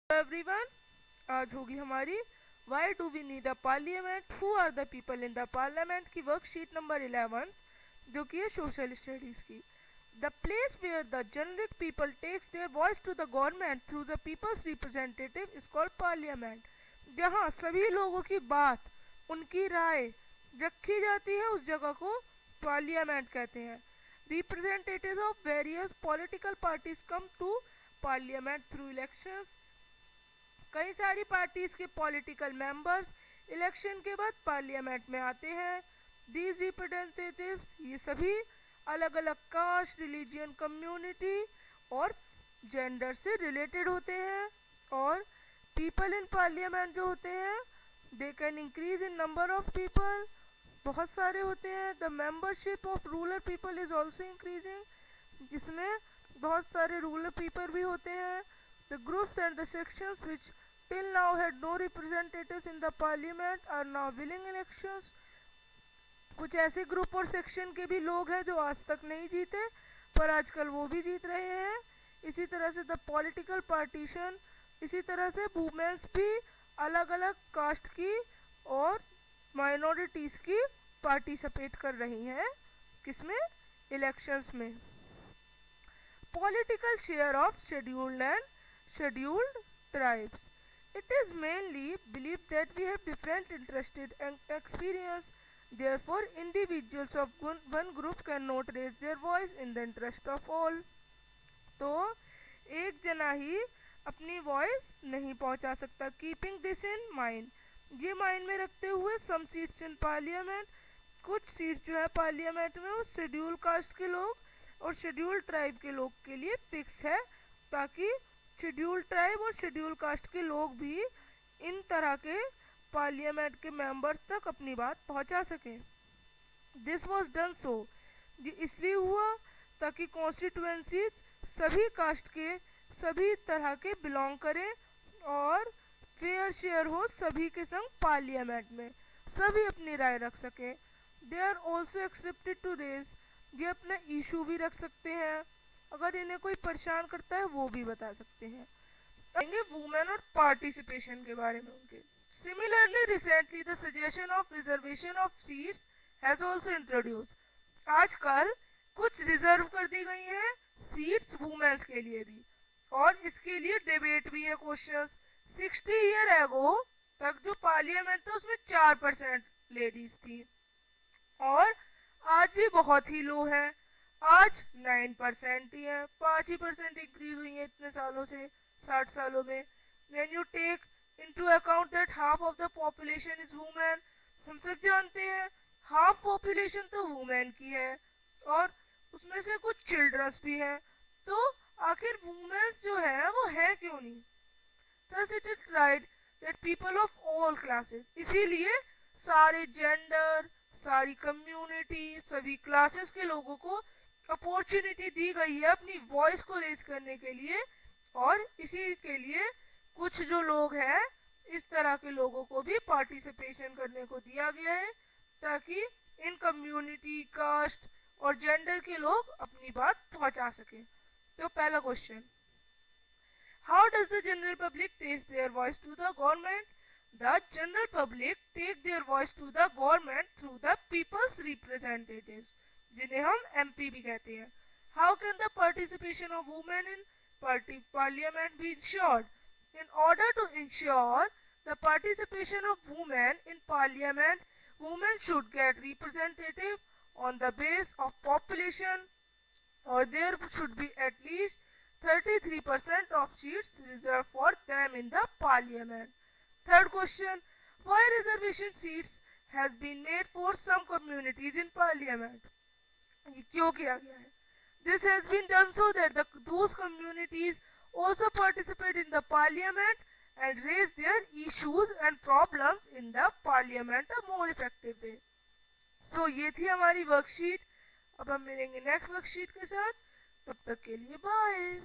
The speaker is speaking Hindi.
एवरीवन, आज होगी हमारी why do we need a parliament, who are the people in the parliament की वर्कशीट नंबर 11, जो कि है सोशल स्टडीज की। The place where the generic people takes their voice to the government through the people's representative is called parliament. जहाँ सभी लोगों की बात, उनकी राय रखी जाती है, उस जगह को पार्लियामेंट कहते हैं। Representatives of various political parties come to parliament through elections. कई सारी पार्टीज के पॉलिटिकल मेंबर्स इलेक्शन के बाद पार्लियामेंट में आते हैं। दीज रिप्रेजेंटेटिव्स, ये सभी अलग अलग कास्ट, रिलीजियन, कम्युनिटी और जेंडर से रिलेटेड होते हैं। और पीपल इन पार्लियामेंट जो होते हैं, they can increase in number of people, बहुत सारे होते हैं। The membership of rural people is also increasing, जिसमें बहुत सारे रूरल पीपल भी होते हैं। The groups and the sections which till now had no representatives in the parliament are now winning elections. कुछ ऐसे ग्रुप और सेक्शन के भी लोग हैं जो आज तक नहीं जीते, पर आजकल वो भी जीत रहे हैं। इसी तरह से द पॉलिटिकल पार्टीशन, इसी तरह से वुमेन्स भी अलग अलग कास्ट की और माइनॉरिटीज की पार्टिसिपेट कर रही हैं, किसमें, इलेक्शंस में। Political share of scheduled and scheduled tribes. It is mainly believed that we have different interested and experience. Therefore, individuals of one group cannot raise their voice in the interest of all. तो एक जना ही अपनी वॉइस नहीं पहुंचा सकता। कीपिंग दिस इन माइंड, ये माइंड में रखते हुए सम सीट्स इन पार्लियामेंट, कुछ सीट्स जो है पार्लियामेंट में वो शेड्यूल कास्ट के लोग और शेड्यूल ट्राइब के लोग के लिए फिक्स है, ताकि शेड्यूल ट्राइब और शेड्यूल कास्ट के लोग भी इन तरह के पार्लियामेंट के मेंबर्स तक अपनी बात पहुंचा सकें। दिस वाज डन सो, ये इसलिए हुआ ताकि कॉन्स्टिट्यूएंसीज सभी कास्ट के, सभी तरह के बिलोंग करें और फेयर शेयर हो सभी के संग पार्लियामेंट में, सभी अपनी राय रख सकें। They are also accepted to raise, ये अपना इशू भी रख सकते हैं, अगर इन्हें कोई परेशान करता है वो भी बता सकते हैं। आएंगे वुमेन और पार्टिसिपेशन के बारे में उनके। Similarly recently the suggestion of reservation of seats has also introduced, आजकल कुछ रिजर्व कर दी गई हैं सीट्स वुमेन्स के लिए भी, और इसके लिए डिबेट भी है। क्वेश्चंस 60 ईयर एगो तक जो पार्लियामेंट था उसमें 4% लेडीज थी, और आज भी बहुत ही लो है, आज 9% ही है, 5% इंक्रीज हुई है इतने सालों से, 60 सालों में। When you take into account that half of the population is women, हम सब जानते हैं हाफ पॉपुलेशन तो वुमेन की है और उसमें से कुछ चिल्ड्रंस भी हैं, तो आखिर वुमेन्स जो है वो है क्यों नहीं। Thus it is right that people of all classes, इसीलिए सारे जेंडर, सारी कम्युनिटी, सभी क्लासेस के लोगों को अपॉर्चुनिटी दी गई है अपनी वॉइस को रेज करने के लिए, और इसी के लिए कुछ जो लोग हैं इस तरह के लोगों को भी पार्टिसिपेशन करने को दिया गया है, ताकि इन कम्युनिटी, कास्ट और जेंडर के लोग अपनी बात पहुंचा सकें। तो पहला question, how does the general public take their voice to the government? The general public take their voice to the government through the people's representatives, जिन्हें हम एमपी भी कहते हैं। How can the participation of women in parliament be ensured? In order to ensure the participation of women in parliament, women should get representative on the base of population, or there should be at least 33% of seats reserved for them in the parliament. Third question, why reservation seats has been made for some communities in parliament? ये क्यों किया गया है? This has been done so that those communities also participate in the parliament and raise their issues and problems in the parliament a more effective way. So ये थी हमारी वर्कशीट। अब हम मिलेंगे नेक्स्ट वर्कशीट के साथ, तब तक के लिए बाय।